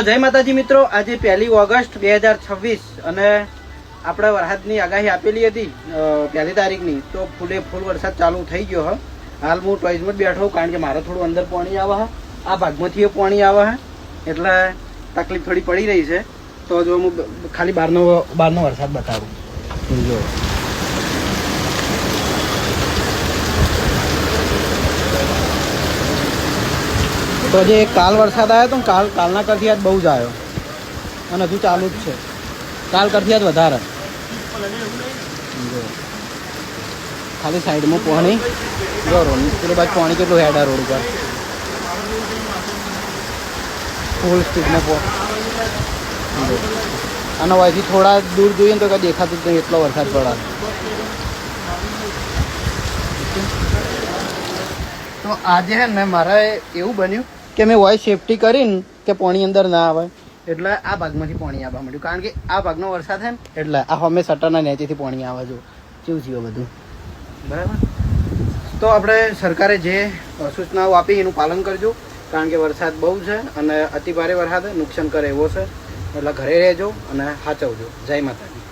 જય માતાજી મિત્રો, આજે 1 ઓગસ્ટ 2026 અને આપણે વરસાદની આગાહી આપેલી હતી 1 તારીખની, તો ફૂલ વરસાદ ચાલુ થઈ ગયો હ. હાલ હું ટોઈઝમાં જ બેઠો, કારણ કે મારે થોડું અંદર પાણી આવે છે, આ ભાગમાંથી પાણી આવે છે, એટલે તકલીફ થોડી પડી રહી છે. તો જો હું ખાલી બહારનો વરસાદ બતાવું. જો તો જે કાલ વરસાદ આવ્યો તો કાલના કરતી આજ બહુ જ આવ્યો અને હજુ ચાલુ જ છે. કાલ કરતી આજ વધારે. ખાલી સાઈડમાં પાણી જો રોડ પેલી બાજુ પાણી કેટલું હેડા રોડ ઉપર ફૂલ સ્પીડમાં અને અહીંથી થોડા દૂર જોઈએ ને તો કંઈ દેખાતું જ નહીં, એટલો વરસાદ પડે. તો આજે હે ને મારે એવું બન્યું કે મેં વોઇસ સેફટી કરીને કે પાણી અંદર ના આવે, એટલે આ ભાગમાંથી પાણી આવવા માંડ્યું. કારણ કે આ ભાગનો વરસાદ છે ને, એટલે આ અમે શટરના નીચેથી પાણી આવે. જો કેવું થયું બધું બરાબર. તો આપણે સરકારે જે સૂચનાઓ આપી એનું પાલન કરજો, કારણ કે વરસાદ બહુ છે અને અતિ ભારે વરસાદ નુકસાન કરે એવો છે. એટલે ઘરે રહેજો અને સાચવજો. જય માતાજી.